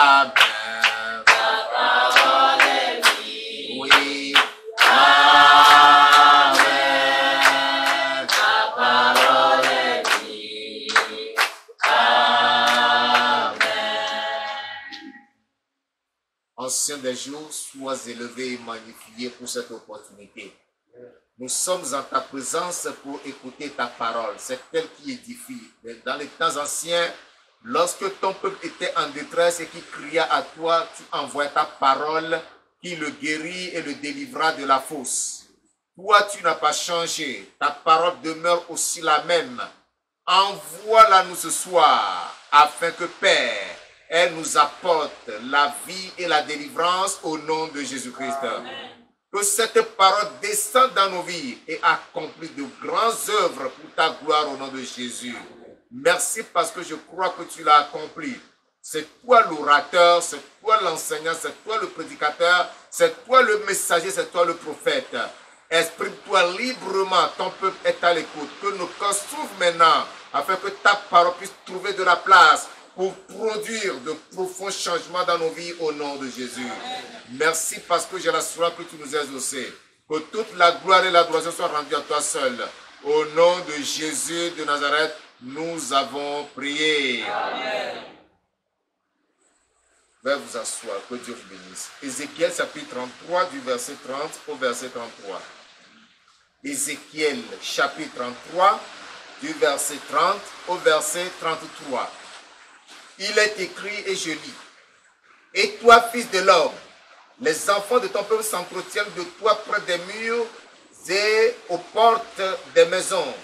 Amen. Ta parole est vie. Oui. Amen. Ta parole est vie. Amen. Ancien des jours, sois élevé et magnifié pour cette opportunité. Nous sommes en ta présence pour écouter ta parole. C'est elle qui édifie. Dans les temps anciens, lorsque ton peuple était en détresse et qui cria à toi, tu envoies ta parole qui le guérit et le délivra de la fosse. Toi, tu n'as pas changé. Ta parole demeure aussi la même. Envoie-la nous ce soir, afin que, Père, elle nous apporte la vie et la délivrance au nom de Jésus-Christ. Que cette parole descende dans nos vies et accomplisse de grandes œuvres pour ta gloire au nom de Jésus. Merci parce que je crois que tu l'as accompli. C'est toi l'orateur, c'est toi l'enseignant, c'est toi le prédicateur, c'est toi le messager, c'est toi le prophète. Exprime-toi librement, ton peuple est à l'écoute. Que nos cœurs s'ouvrent maintenant afin que ta parole puisse trouver de la place pour produire de profonds changements dans nos vies au nom de Jésus. Merci parce que j'ai l'assurance que tu nous as exaucés. Que toute la gloire et l'adoration soient rendues à toi seul. Au nom de Jésus de Nazareth, nous avons prié. Amen. Veuillez vous asseoir, que Dieu vous bénisse. Ézéchiel chapitre 33 du verset 30 au verset 33. Ézéchiel chapitre 33 du verset 30 au verset 33. Il est écrit et je lis. Et toi, fils de l'homme, les enfants de ton peuple s'entretiennent de toi près des murs et aux portes des maisons.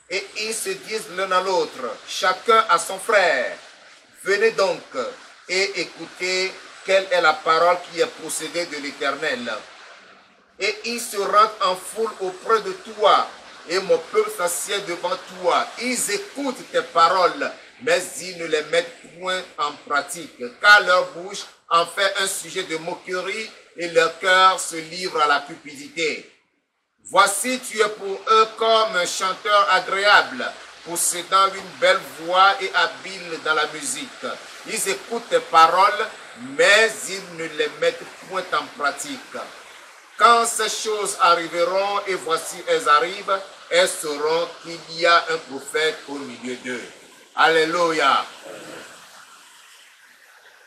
Et ils se disent l'un à l'autre, chacun à son frère. Venez donc et écoutez quelle est la parole qui est procédée de l'Éternel. Et ils se rendent en foule auprès de toi, et mon peuple s'assied devant toi. Ils écoutent tes paroles, mais ils ne les mettent point en pratique, car leur bouche en fait un sujet de moquerie et leur cœur se livre à la cupidité. Voici, tu es pour eux comme un chanteur agréable, possédant une belle voix et habile dans la musique. Ils écoutent tes paroles, mais ils ne les mettent point en pratique. Quand ces choses arriveront, et voici elles arrivent, elles sauront qu'il y a un prophète au milieu d'eux. Alléluia.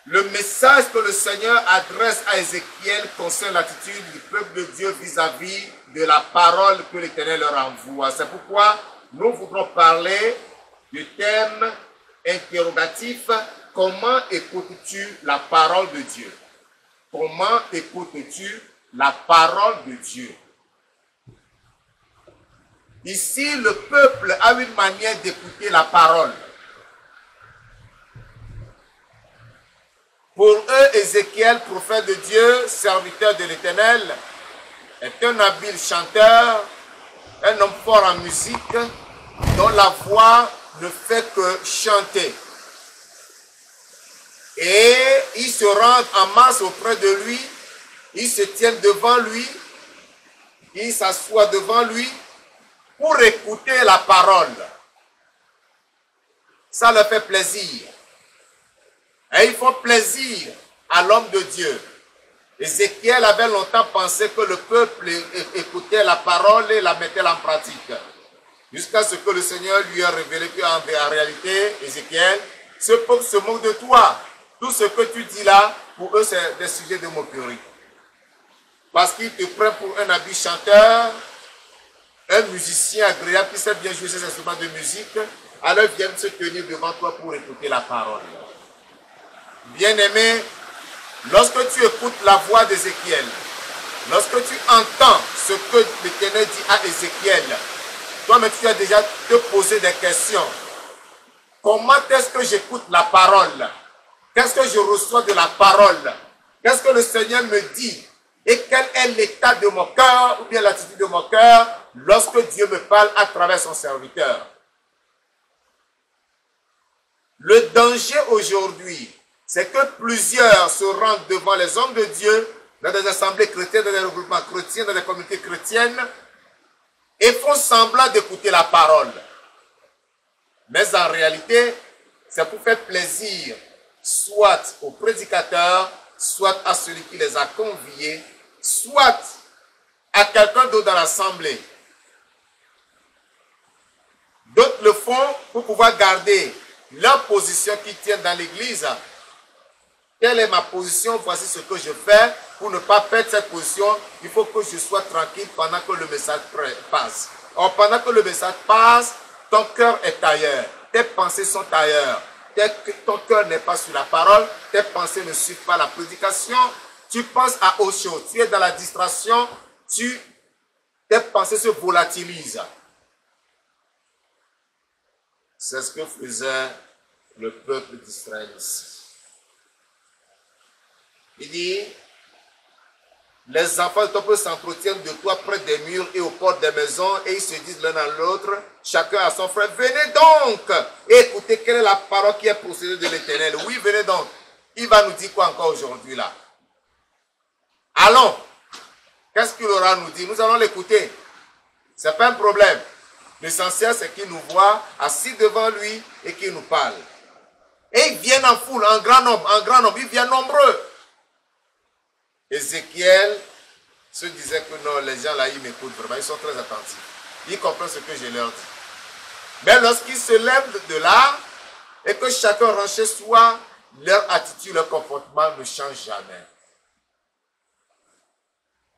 Le message que le Seigneur adresse à Ézéchiel concerne l'attitude du peuple de Dieu vis-à-vis de la parole que l'Éternel leur envoie. C'est pourquoi nous voudrons parler du thème interrogatif. Comment écoutes-tu la parole de Dieu? Comment écoutes-tu la parole de Dieu? Ici, le peuple a une manière d'écouter la parole. Pour eux, Ézéchiel, prophète de Dieu, serviteur de l'Éternel, est un habile chanteur, un homme fort en musique, dont la voix ne fait que chanter. Et ils se rendent en masse auprès de lui, ils se tiennent devant lui, ils s'assoient devant lui pour écouter la parole. Ça leur fait plaisir. Et ils font plaisir à l'homme de Dieu. Ézéchiel avait longtemps pensé que le peuple écoutait la parole et la mettait en pratique. Jusqu'à ce que le Seigneur lui a révélé qu'en réalité, Ézéchiel, ce peuple se moque de toi. Tout ce que tu dis là, pour eux, c'est des sujets de moquerie. Parce qu'ils te prennent pour un habile chanteur, un musicien agréable qui sait bien jouer ses instruments de musique, alors ils viennent se tenir devant toi pour écouter la parole. Bien-aimé, lorsque tu écoutes la voix d'Ézéchiel, lorsque tu entends ce que l'Éternel dit à Ézéchiel, toi-même tu as déjà te posé des questions. Comment est-ce que j'écoute la parole? Qu'est-ce que je reçois de la parole? Qu'est-ce que le Seigneur me dit? Et quel est l'état de mon cœur ou bien l'attitude de mon cœur lorsque Dieu me parle à travers son serviteur? Le danger aujourd'hui, c'est que plusieurs se rendent devant les hommes de Dieu, dans des assemblées chrétiennes, dans des regroupements chrétiens, dans des communautés chrétiennes, et font semblant d'écouter la parole. Mais en réalité, c'est pour faire plaisir soit au prédicateur, soit à celui qui les a conviés, soit à quelqu'un d'autre dans l'assemblée. D'autres le font pour pouvoir garder leur position qu'ils tiennent dans l'église. Quelle est ma position? Voici ce que je fais. Pour ne pas perdre cette position, il faut que je sois tranquille pendant que le message passe. Or, pendant que le message passe, ton cœur est ailleurs. Tes pensées sont ailleurs. Ton cœur n'est pas sur la parole. Tes pensées ne suivent pas la prédication. Tu penses à autre chose. Tu es dans la distraction. Tes pensées se volatilisent. C'est ce que faisait le peuple d'Israël ici. Il dit, les enfants de ton peuple s'entretiennent de toi près des murs et aux portes des maisons, et ils se disent l'un à l'autre, chacun à son frère, venez donc et écoutez quelle est la parole qui est procédée de l'Éternel. Oui, venez donc. Il va nous dire quoi encore aujourd'hui là? Allons. Qu'est-ce qu'il aura à nous dire? Nous allons l'écouter. Ce n'est pas un problème. L'essentiel, c'est qu'il nous voit assis devant lui et qu'il nous parle. Et ils viennent en foule, en grand nombre, ils viennent nombreux. Ézéchiel se disait que non, les gens là, ils m'écoutent vraiment, ils sont très attentifs. Ils comprennent ce que je leur dis. Mais lorsqu'ils se lèvent de là et que chacun rentre chez soi, leur attitude, leur comportement ne change jamais.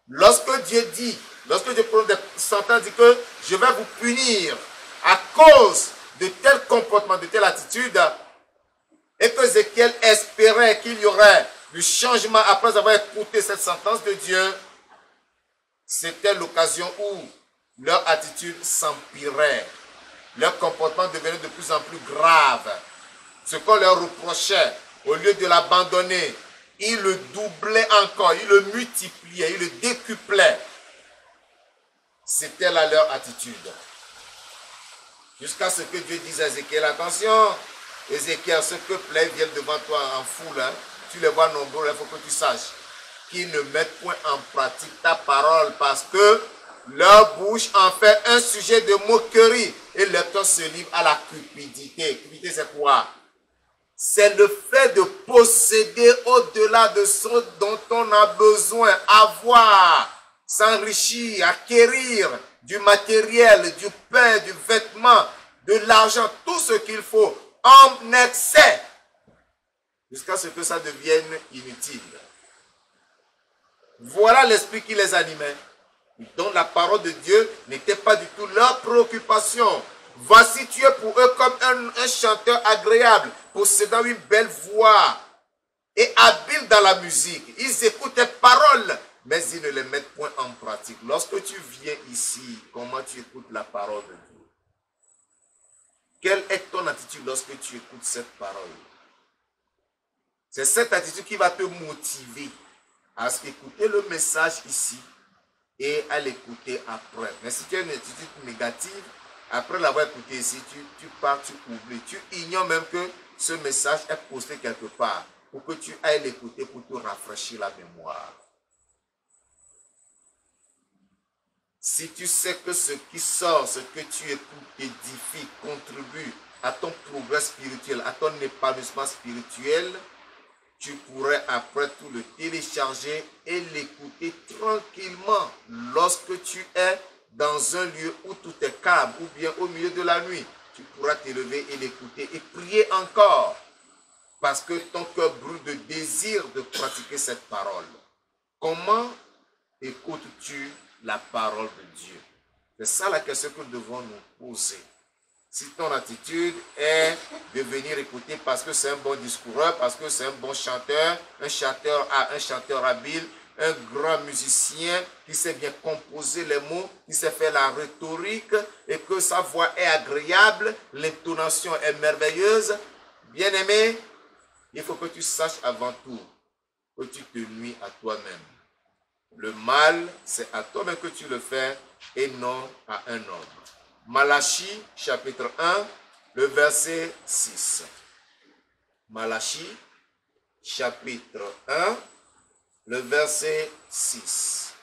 Lorsque Dieu dit, lorsque Dieu prend des sentences, dit que je vais vous punir à cause de tel comportement, de telle attitude, et que Ézéchiel espérait qu'il y aurait du changement après avoir écouté cette sentence de Dieu, c'était l'occasion où leur attitude s'empirait. Leur comportement devenait de plus en plus grave. Ce qu'on leur reprochait, au lieu de l'abandonner, ils le doublaient encore, ils le multipliaient, ils le décuplaient. C'était là leur attitude. Jusqu'à ce que Dieu dise à Ézéchiel, attention, Ézéchiel, ce peuple-là vient devant toi en foule, hein. Tu les vois nombreux, il faut que tu saches qu'ils ne mettent point en pratique ta parole parce que leur bouche en fait un sujet de moquerie et leur cœur se livre à la cupidité. Cupidité, c'est quoi? C'est le fait de posséder au-delà de ce dont on a besoin, avoir, s'enrichir, acquérir du matériel, du pain, du vêtement, de l'argent, tout ce qu'il faut en excès. Jusqu'à ce que ça devienne inutile. Voilà l'esprit qui les animait. Donc la parole de Dieu n'était pas du tout leur préoccupation. Voici, tu es pour eux comme un chanteur agréable, possédant une belle voix et habile dans la musique. Ils écoutent tes paroles, mais ils ne les mettent point en pratique. Lorsque tu viens ici, comment tu écoutes la parole de Dieu? Quelle est ton attitude lorsque tu écoutes cette parole? C'est cette attitude qui va te motiver à écouter le message ici et à l'écouter après. Mais si tu as une attitude négative, après l'avoir écouté ici, tu pars, tu oublies. Tu ignores même que ce message est posté quelque part pour que tu ailles l'écouter pour te rafraîchir la mémoire. Si tu sais que ce qui sort, ce que tu écoutes, édifie, contribue à ton progrès spirituel, à ton épanouissement spirituel, tu pourrais après tout le télécharger et l'écouter tranquillement lorsque tu es dans un lieu où tout est calme ou bien au milieu de la nuit. Tu pourras t'élever et l'écouter et prier encore parce que ton cœur brûle de désir de pratiquer cette parole. Comment écoutes-tu la parole de Dieu? C'est ça la question que nous devons nous poser. Si ton attitude est de venir écouter parce que c'est un bon discoureur, parce que c'est un bon chanteur, un chanteur habile, un grand musicien qui sait bien composer les mots, qui sait faire la rhétorique et que sa voix est agréable, l'intonation est merveilleuse, bien aimé, il faut que tu saches avant tout que tu te nuis à toi-même. Le mal, c'est à toi-même que tu le fais et non à un homme. Malachie, chapitre 1, le verset 6. Malachie, chapitre 1, le verset 6.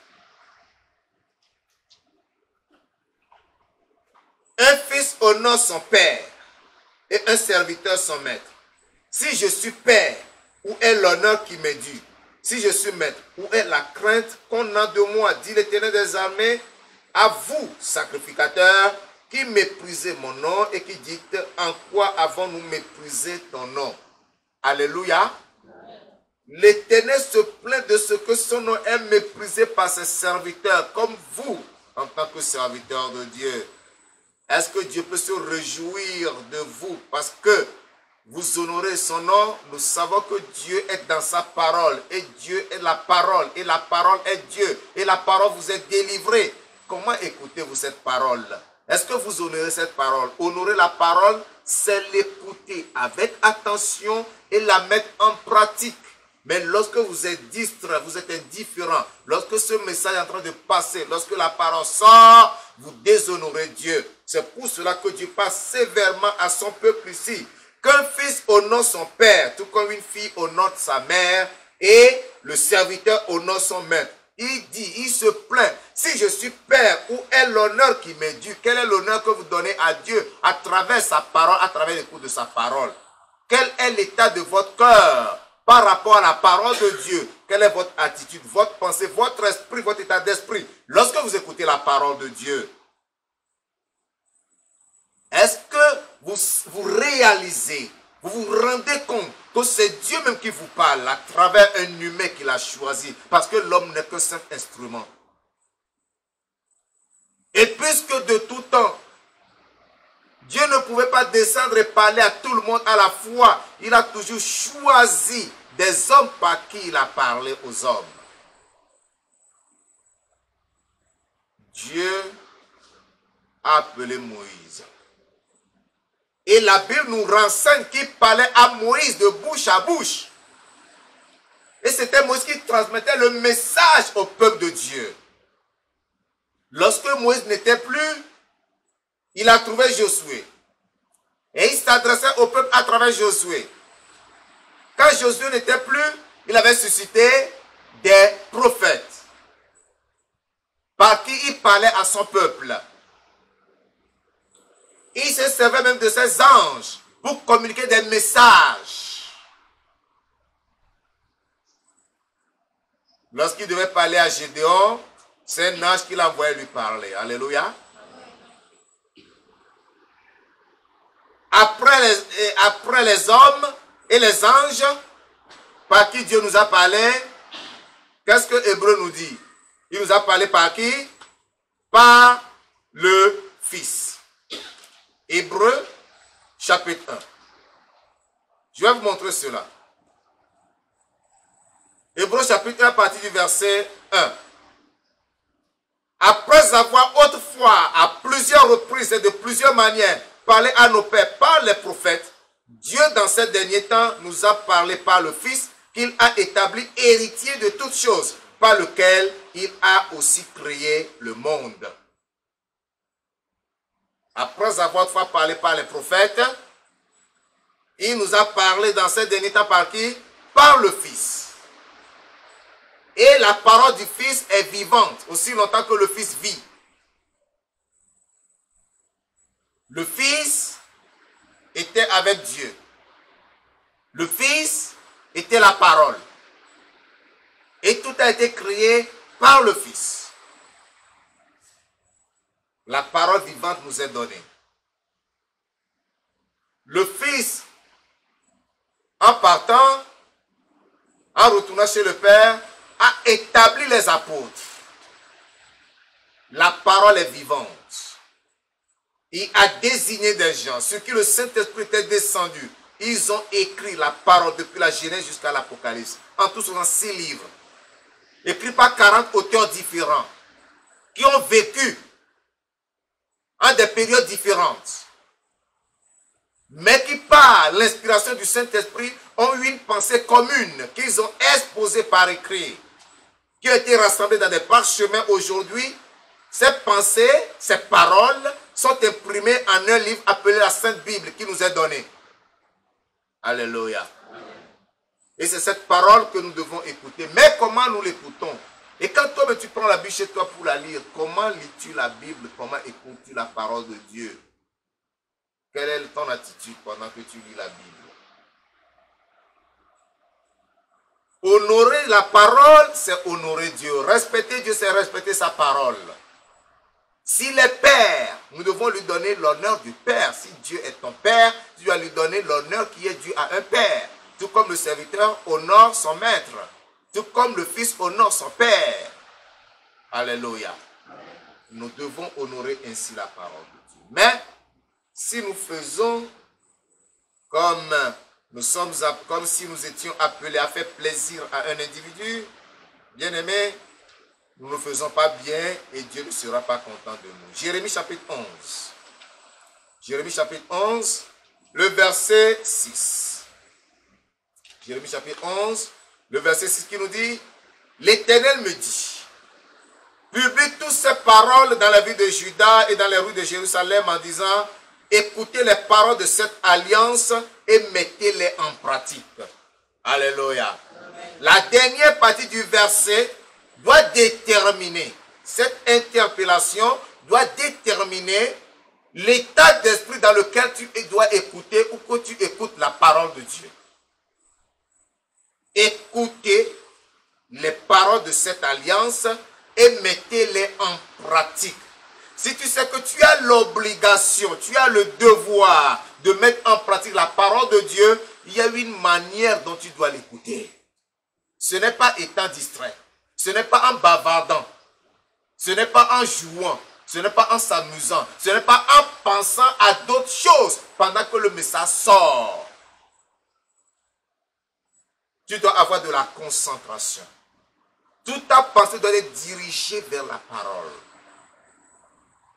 Un fils honore son père et un serviteur son maître. Si je suis père, où est l'honneur qui m'est dû? Si je suis maître, où est la crainte qu'on a de moi? Dit l'Éternel des armées, à vous, sacrificateurs, qui méprisez mon nom et qui dites, en quoi avons-nous méprisé ton nom? Alléluia. L'Éternel se plaint de ce que son nom est méprisé par ses serviteurs, comme vous, en tant que serviteurs de Dieu. Est-ce que Dieu peut se réjouir de vous parce que vous honorez son nom? Nous savons que Dieu est dans sa parole et Dieu est la parole et la parole est Dieu et la parole vous est délivrée. Comment écoutez-vous cette parole? Est-ce que vous honorez cette parole? Honorer la parole, c'est l'écouter avec attention et la mettre en pratique. Mais lorsque vous êtes distrait, vous êtes indifférent, lorsque ce message est en train de passer, lorsque la parole sort, vous déshonorez Dieu. C'est pour cela que Dieu parle sévèrement à son peuple ici. Qu'un fils honore son père, tout comme une fille honore sa mère, et le serviteur honore son maître. Il dit, il se plaint, si je suis père, où est l'honneur qui m'est dû? Quel est l'honneur que vous donnez à Dieu à travers sa parole, à travers l'écoute de sa parole? Quel est l'état de votre cœur par rapport à la parole de Dieu? Quelle est votre attitude, votre pensée, votre esprit, votre état d'esprit lorsque vous écoutez la parole de Dieu? Est-ce que vous réalisez, vous vous rendez compte que c'est Dieu même qui vous parle à travers un humain qu'il a choisi, parce que l'homme n'est qu'un simple instrument. Et puisque de tout temps, Dieu ne pouvait pas descendre et parler à tout le monde à la fois, il a toujours choisi des hommes par qui il a parlé aux hommes. Dieu a appelé Moïse. Et la Bible nous renseigne qu'il parlait à Moïse de bouche à bouche. Et c'était Moïse qui transmettait le message au peuple de Dieu. Lorsque Moïse n'était plus, il a trouvé Josué. Et il s'adressait au peuple à travers Josué. Quand Josué n'était plus, il avait suscité des prophètes par qui il parlait à son peuple. Il se servait même de ses anges pour communiquer des messages. Lorsqu'il devait parler à Gédéon, c'est un ange qui l'envoyait lui parler. Alléluia. Après les hommes et les anges par qui Dieu nous a parlé, qu'est-ce que Hébreu nous dit? Il nous a parlé par qui? Par le Fils. Hébreu, chapitre 1. Je vais vous montrer cela. Hébreu, chapitre 1, à partir du verset 1. Après avoir autrefois, à plusieurs reprises et de plusieurs manières, parlé à nos pères par les prophètes, Dieu, dans ces derniers temps, nous a parlé par le Fils, qu'il a établi héritier de toutes choses, par lequel il a aussi créé le monde. Après avoir parlé par les prophètes, il nous a parlé dans ces derniers temps par qui? Par le Fils. Et la parole du Fils est vivante, aussi longtemps que le Fils vit. Le Fils était avec Dieu. Le Fils était la parole. Et tout a été créé par le Fils. La parole vivante nous est donnée. Le Fils, en partant, en retournant chez le Père, a établi les apôtres. La parole est vivante. Il a désigné des gens, sur qui le Saint-Esprit était descendu. Ils ont écrit la parole depuis la Genèse jusqu'à l'Apocalypse. En tout, ce sont 6 livres. Écrits par 40 auteurs différents, qui ont vécu en des périodes différentes, mais qui, par l'inspiration du Saint-Esprit, ont eu une pensée commune qu'ils ont exposée par écrit, qui a été rassemblée dans des parchemins aujourd'hui. Ces pensées, ces paroles sont imprimées en un livre appelé la Sainte Bible qui nous est donnée. Alléluia. Et c'est cette parole que nous devons écouter. Mais comment nous l'écoutons? Et quand toi, tu prends la Bible chez toi pour la lire, comment lis-tu la Bible? Comment écoutes-tu la parole de Dieu? Quelle est ton attitude pendant que tu lis la Bible? Honorer la parole, c'est honorer Dieu. Respecter Dieu, c'est respecter sa parole. S'il est père, nous devons lui donner l'honneur du père. Si Dieu est ton père, tu dois lui donner l'honneur qui est dû à un père. Tout comme le serviteur honore son maître. Tout comme le fils honore son père. Alléluia. Nous devons honorer ainsi la parole de Dieu. Mais, si nous faisons comme si nous étions appelés à faire plaisir à un individu, bien aimé, nous ne faisons pas bien et Dieu ne sera pas content de nous. Jérémie chapitre 11. Jérémie chapitre 11, le verset 6. Jérémie chapitre 11, le verset 6 qui nous dit, l'Éternel me dit, publie toutes ces paroles dans la ville de Juda et dans les rues de Jérusalem en disant, écoutez les paroles de cette alliance et mettez-les en pratique. Alléluia. La dernière partie du verset doit déterminer, cette interpellation doit déterminer l'état d'esprit dans lequel tu dois écouter ou que tu écoutes la parole de Dieu. Écoutez les paroles de cette alliance et mettez-les en pratique. Si tu sais que tu as l'obligation, tu as le devoir de mettre en pratique la parole de Dieu, il y a une manière dont tu dois l'écouter. Ce n'est pas étant distrait, ce n'est pas en bavardant, ce n'est pas en jouant, ce n'est pas en s'amusant, ce n'est pas en pensant à d'autres choses pendant que le message sort. Tu dois avoir de la concentration. Toute ta pensée doit être dirigée vers la parole.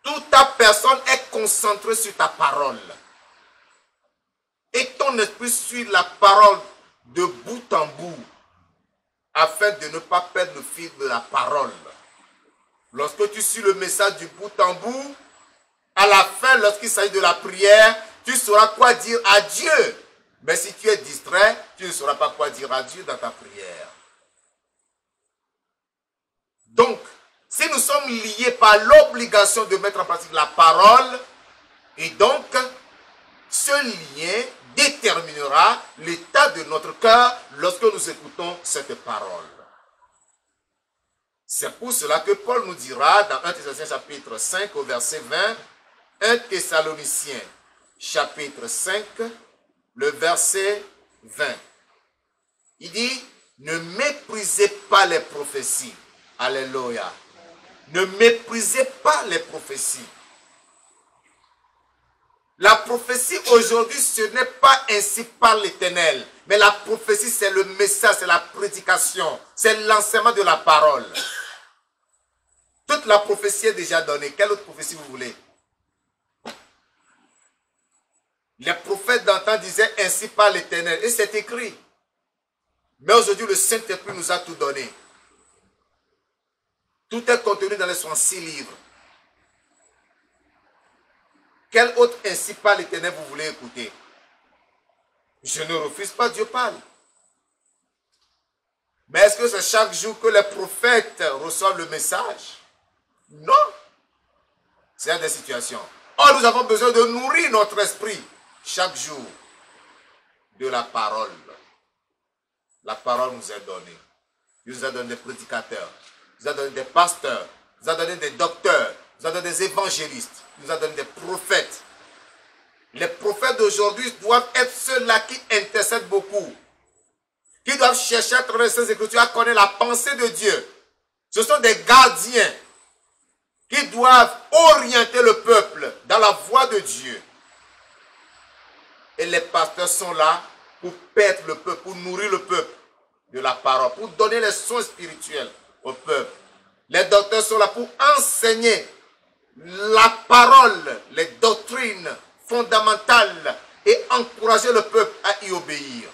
Toute ta personne est concentrée sur ta parole. Et ton esprit suit la parole de bout en bout, afin de ne pas perdre le fil de la parole. Lorsque tu suis le message du bout en bout, à la fin, lorsqu'il s'agit de la prière, tu sauras quoi dire à Dieu. Mais si tu es distrait, tu ne sauras pas quoi dire à Dieu dans ta prière. Donc, si nous sommes liés par l'obligation de mettre en pratique la parole, et donc, ce lien déterminera l'état de notre cœur lorsque nous écoutons cette parole. C'est pour cela que Paul nous dira dans 1 Thessaloniciens chapitre 5 au verset 20, 1 Thessaloniciens chapitre 5, le verset 20. Il dit, ne méprisez pas les prophéties. Alléluia. Ne méprisez pas les prophéties. La prophétie aujourd'hui, ce n'est pas ainsi par l'Éternel. Mais la prophétie, c'est le message, c'est la prédication, c'est l'enseignement de la parole. Toute la prophétie est déjà donnée. Quelle autre prophétie vous voulez? Les prophètes d'antan disaient ainsi par l'Éternel. Et c'est écrit. Mais aujourd'hui, le Saint-Esprit nous a tout donné. Tout est contenu dans les 66 livres. Quel autre ainsi par l'Éternel vous voulez écouter? Je ne refuse pas, Dieu parle. Mais est-ce que c'est chaque jour que les prophètes reçoivent le message? Non. C'est des situations. Or, nous avons besoin de nourrir notre esprit chaque jour de la parole. La parole nous est donnée. Il nous a donné des prédicateurs, il nous a donné des pasteurs, il nous a donné des docteurs, il nous a donné des évangélistes, il nous a donné des prophètes. Les prophètes d'aujourd'hui doivent être ceux-là qui intercèdent beaucoup, qui doivent chercher à travers ces Écritures à connaître la pensée de Dieu. Ce sont des gardiens qui doivent orienter le peuple dans la voie de Dieu. Et les pasteurs sont là pour paître le peuple, pour nourrir le peuple de la parole, pour donner les soins spirituels au peuple. Les docteurs sont là pour enseigner la parole, les doctrines fondamentales et encourager le peuple à y obéir.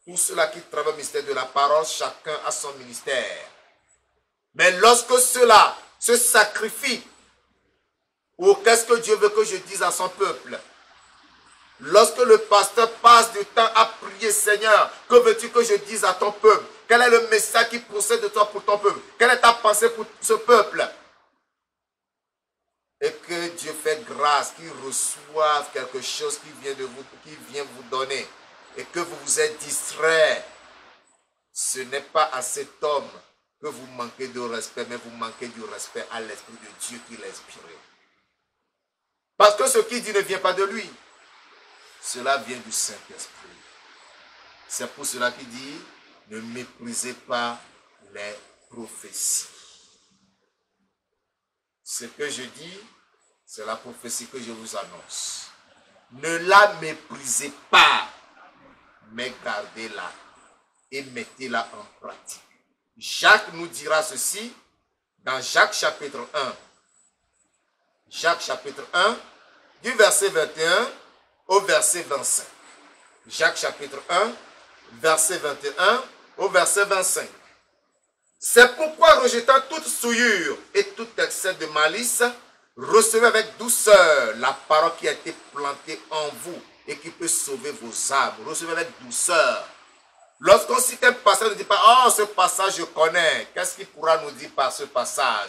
Tous ceux-là qui travaillent au ministère de la parole, chacun a son ministère. Mais lorsque ceux-là se sacrifient, ou qu'est-ce que Dieu veut que je dise à son peuple? Lorsque le pasteur passe du temps à prier, Seigneur, que veux-tu que je dise à ton peuple? Quel est le message qui procède de toi pour ton peuple? Quelle est ta pensée pour ce peuple? Et que Dieu fait grâce, qu'il reçoive quelque chose qui vient vous donner. Et que vous vous êtes distrait. ce n'est pas à cet homme que vous manquez de respect, mais vous manquez du respect à l'Esprit de Dieu qui l'a inspiré. Parce que ce qu'il dit ne vient pas de lui. Cela vient du Saint-Esprit. C'est pour cela qu'il dit, ne méprisez pas les prophéties. Ce que je dis, c'est la prophétie que je vous annonce. Ne la méprisez pas, mais gardez-la et mettez-la en pratique. Jacques nous dira ceci dans Jacques chapitre 1. Jacques chapitre 1, du verset 21 au verset 25. Jacques chapitre 1, verset 21 au verset 25. C'est pourquoi, rejetant toute souillure et tout excès de malice, recevez avec douceur la parole qui a été plantée en vous et qui peut sauver vos âmes. Recevez avec douceur. Lorsqu'on cite un passage, on ne dit pas, oh, ce passage je connais. Qu'est-ce qu'il pourra nous dire par ce passage?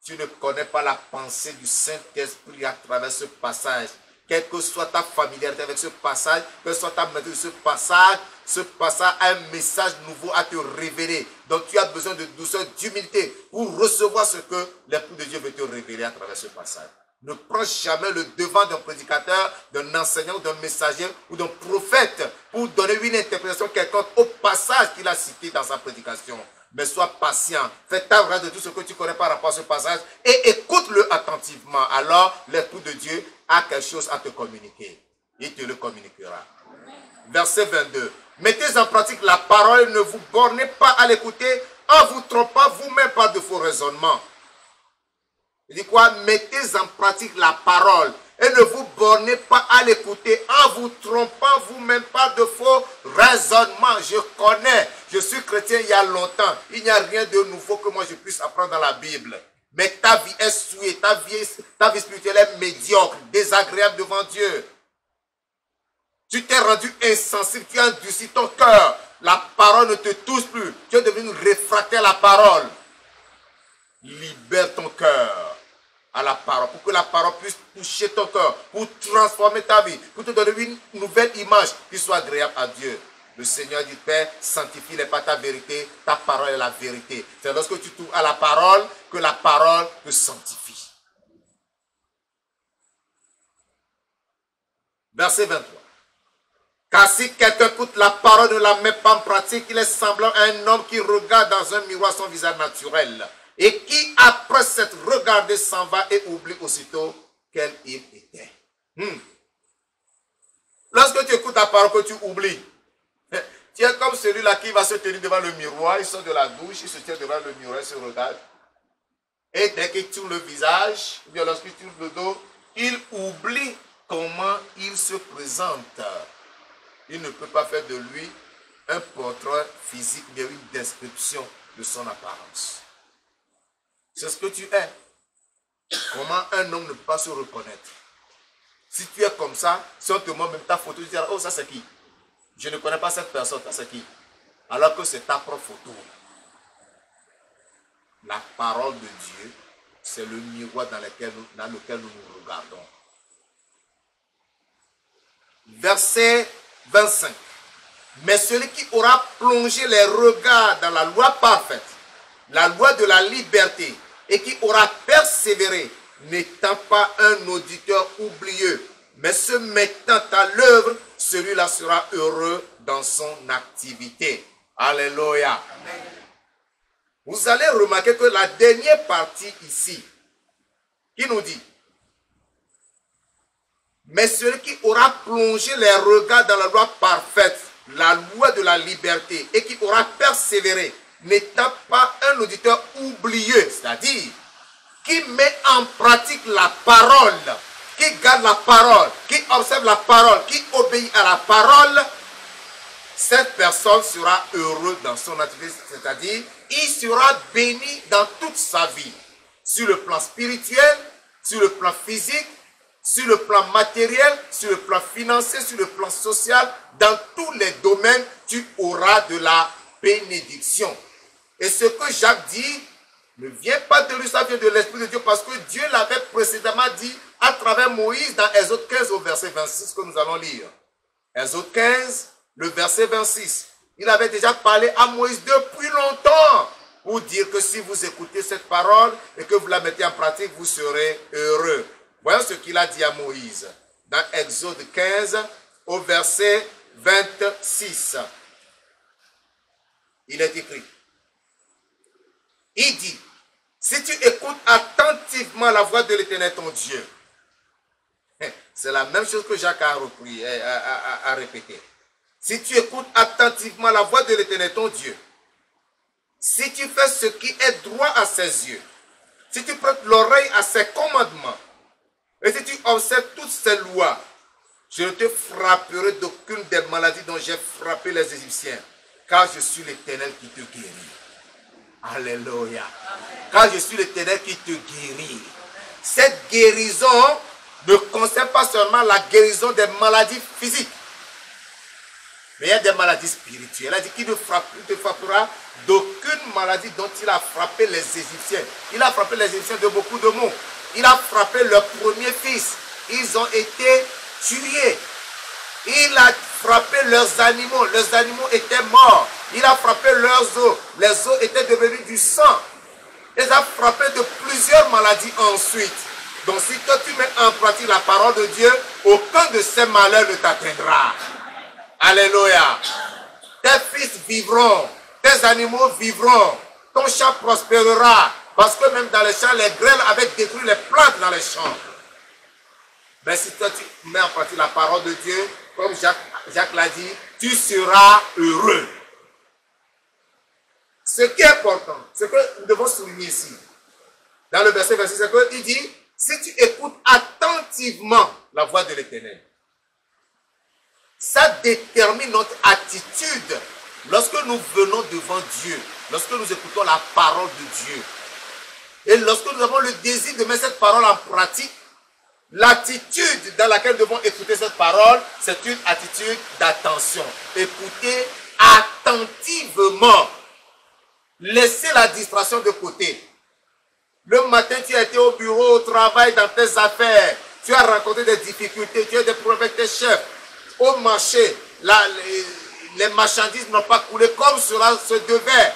Tu ne connais pas la pensée du Saint-Esprit à travers ce passage. Quelle que soit ta familiarité avec ce passage, quelle que soit ta maîtrise de ce passage a un message nouveau à te révéler. Donc tu as besoin de douceur, d'humilité pour recevoir ce que l'Esprit de Dieu veut te révéler à travers ce passage. Ne prends jamais le devant d'un prédicateur, d'un enseignant, ou d'un messager ou d'un prophète pour donner une interprétation quelconque au passage qu'il a cité dans sa prédication. Mais sois patient, fais table rase de tout ce que tu connais par rapport à ce passage et écoute-le attentivement. Alors, l'Esprit de Dieu a quelque chose à te communiquer. Il te le communiquera. Verset 22. Mettez en pratique la parole et ne vous bornez pas à l'écouter en vous trompant vous-même par de faux raisonnements. Il dit quoi? Mettez en pratique la parole et ne vous bornez pas à l'écouter en vous trompant vous-même par de faux raisonnements. Je connais, je suis chrétien il y a longtemps. Il n'y a rien de nouveau que moi je puisse apprendre dans la Bible. Mais ta vie est souillée, ta vie spirituelle est médiocre, désagréable devant Dieu. Tu t'es rendu insensible, tu as endurci ton cœur. La parole ne te touche plus. Tu es devenu réfractaire à la parole. Libère ton cœur à la parole, pour que la parole puisse toucher ton cœur, pour transformer ta vie, pour te donner une nouvelle image qui soit agréable à Dieu. Le Seigneur dit, Père, sanctifie-les par ta vérité, ta parole est la vérité. C'est lorsque tu touches à la parole que la parole te sanctifie. Verset 23. Car si quelqu'un écoute la parole, ne la met pas en pratique, il est semblant à un homme qui regarde dans un miroir son visage naturel et qui, après s'être regardé, s'en va et oublie aussitôt quel il était. Lorsque tu écoutes la parole que tu oublies, tu es comme celui-là qui va se tenir devant le miroir, il sort de la douche, il se tient devant le miroir, il se regarde. Et dès qu'il tourne le visage, ou bien lorsqu'il tourne le dos, il oublie comment il se présente. Il ne peut pas faire de lui un portrait physique, mais une description de son apparence. C'est ce que tu es. Comment un homme ne peut pas se reconnaître? Si tu es comme ça, si on te montre même ta photo, tu diras, oh, ça c'est qui? Je ne connais pas cette personne, ça c'est qui? Alors que c'est ta propre photo. La parole de Dieu, c'est le miroir dans lequel nous nous regardons. Verset 25. Mais celui qui aura plongé les regards dans la loi parfaite, la loi de la liberté, et qui aura persévéré, n'étant pas un auditeur oublieux, mais se mettant à l'œuvre, celui-là sera heureux dans son activité. Alléluia. Amen. Vous allez remarquer que la dernière partie ici, qui nous dit, mais celui qui aura plongé les regards dans la loi parfaite, la loi de la liberté, et qui aura persévéré, n'étant pas un auditeur oublieux, c'est-à-dire qui met en pratique la parole, qui garde la parole, qui observe la parole, qui obéit à la parole, cette personne sera heureuse dans son activité, c'est-à-dire il sera béni dans toute sa vie, sur le plan spirituel, sur le plan physique, sur le plan matériel, sur le plan financier, sur le plan social, dans tous les domaines, tu auras de la bénédiction. Et ce que Jacques dit ne vient pas de lui, ça vient de l'Esprit de Dieu, parce que Dieu l'avait précédemment dit à travers Moïse dans Exode 15 au verset 26 que nous allons lire. Exode 15, le verset 26. Il avait déjà parlé à Moïse depuis longtemps pour dire que si vous écoutez cette parole et que vous la mettez en pratique, vous serez heureux. Voyons ce qu'il a dit à Moïse dans Exode 15 au verset 26. Il est écrit. Il dit, si tu écoutes attentivement la voix de l'Éternel ton Dieu, c'est la même chose que Jacques a repris, a répété. Si tu écoutes attentivement la voix de l'Éternel ton Dieu, si tu fais ce qui est droit à ses yeux, si tu prêtes l'oreille à ses commandements, et si tu observes toutes ses lois, je ne te frapperai d'aucune des maladies dont j'ai frappé les Égyptiens, car je suis l'Éternel qui te guérit. Alléluia. Car je suis l'Éternel qui te guérit. Cette guérison ne concerne pas seulement la guérison des maladies physiques, mais il y a des maladies spirituelles. Il a dit qu'il ne te frappera d'aucune maladie dont il a frappé les Égyptiens. Il a frappé les Égyptiens de beaucoup de maux. Il a frappé leurs premiers fils. Ils ont été tués. Il a frappé leurs animaux. Leurs animaux étaient morts. Il a frappé leurs os. Les os étaient devenus du sang. Il a frappé de plusieurs maladies ensuite. Donc si toi tu mets en pratique la parole de Dieu, aucun de ces malheurs ne t'atteindra. Alléluia. Tes fils vivront. Tes animaux vivront. Ton champ prospérera. Parce que même dans les champs, les grêles avaient détruit les plantes dans les champs. Mais si toi tu mets en pratique la parole de Dieu, comme Jacques l'a dit, tu seras heureux. Ce qui est important, ce que nous devons souligner ici, dans le verset 26, c'est qu'il dit, si tu écoutes attentivement la voix de l'Éternel, ça détermine notre attitude lorsque nous venons devant Dieu, lorsque nous écoutons la parole de Dieu. Et lorsque nous avons le désir de mettre cette parole en pratique, l'attitude dans laquelle nous devons écouter cette parole, c'est une attitude d'attention. Écoutez attentivement. Laissez la distraction de côté. Le matin, tu as été au bureau, au travail, dans tes affaires. Tu as rencontré des difficultés, tu as des problèmes avec tes chefs. Au marché, les marchandises n'ont pas coulé comme cela se devait.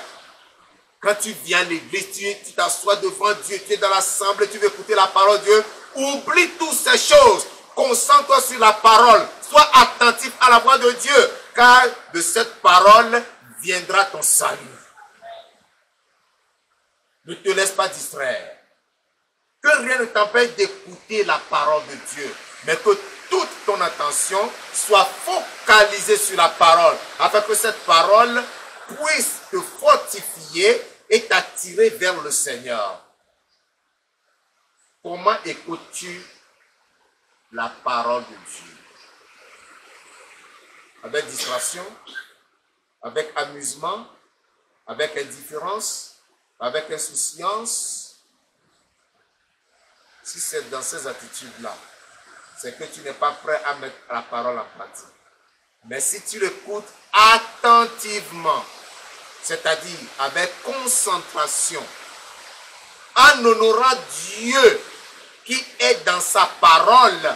Quand tu viens à l'église, tu t'assois devant Dieu, tu es dans l'assemblée, tu veux écouter la parole de Dieu. Oublie toutes ces choses. Concentre-toi sur la parole. Sois attentif à la voix de Dieu. Car de cette parole viendra ton salut. Ne te laisse pas distraire. Que rien ne t'empêche d'écouter la parole de Dieu. Mais que toute ton attention soit focalisée sur la parole. Afin que cette parole puisse te fortifier et t'attirer vers le Seigneur. Comment écoutes-tu la parole de Dieu? Avec distraction, avec amusement, avec indifférence, avec insouciance? Si c'est dans ces attitudes-là, c'est que tu n'es pas prêt à mettre la parole en pratique. Mais si tu l'écoutes attentivement, c'est-à-dire avec concentration, en honorant Dieu qui est dans sa parole,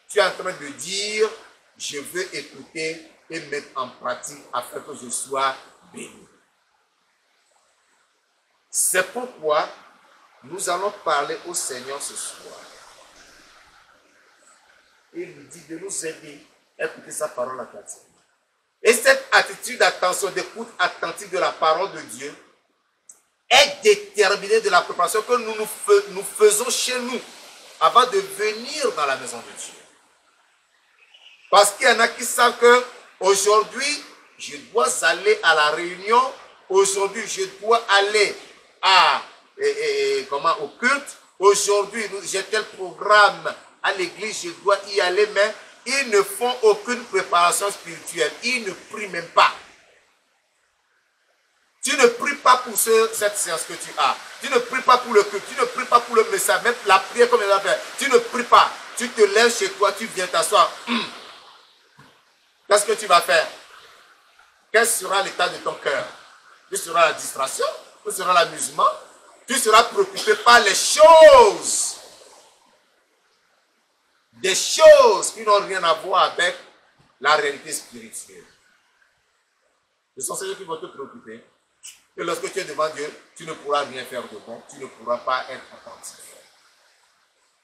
tu es en train de dire, je veux écouter et mettre en pratique afin que je sois béni. C'est pourquoi nous allons parler au Seigneur ce soir. Il nous dit de nous aider à écouter sa parole attentivement. Et cette attitude d'attention, d'écoute attentive de la parole de Dieu est déterminée de la préparation que nous faisons chez nous avant de venir dans la maison de Dieu. Parce qu'il y en a qui savent que aujourd'hui, je dois aller à la réunion, aujourd'hui, je dois aller au culte, aujourd'hui, j'ai tel programme à l'église, je dois y aller, mais ils ne font aucune préparation spirituelle. Ils ne prient même pas. Tu ne pries pas pour cette séance que tu as. Tu ne pries pas pour le culte. Tu ne pries pas pour le message. Même la prière comme il a fait. Tu ne pries pas. Tu te lèves chez toi. Tu viens t'asseoir. Qu'est-ce que tu vas faire? Quel sera l'état de ton cœur? Tu seras la distraction? Tu seras l'amusement? Tu seras préoccupé par les choses. Des choses qui n'ont rien à voir avec la réalité spirituelle. Ce sont ces gens qui vont te préoccuper. Et lorsque tu es devant Dieu, tu ne pourras rien faire de bon, tu ne pourras pas être attentif.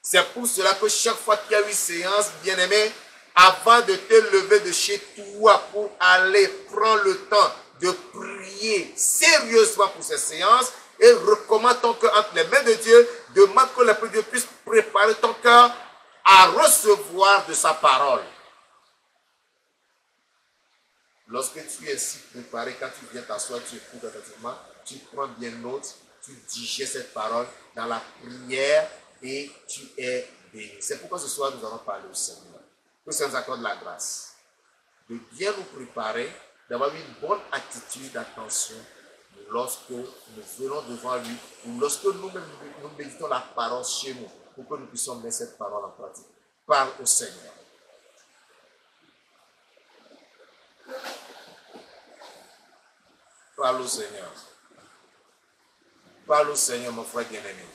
C'est pour cela que chaque fois qu'il y a une séance, bien-aimé, avant de te lever de chez toi pour aller prendre le temps de prier sérieusement pour ces séances et recommande ton cœur entre les mains de Dieu, demande que le Dieu puisse préparer ton cœur à recevoir de sa parole. Lorsque tu es si préparé, quand tu viens t'asseoir, tu écoutes attentivement, tu prends bien note, tu digères cette parole dans la prière et tu es béni. C'est pourquoi ce soir nous allons parler au Seigneur. Que ça nous accorde la grâce de bien nous préparer, d'avoir une bonne attitude d'attention lorsque nous venons devant lui ou lorsque nous méditons la parole chez nous pour que nous puissions mettre cette parole en pratique. Parle au Seigneur. Parle au Seigneur. Parle au Seigneur, mon frère bien-aimé.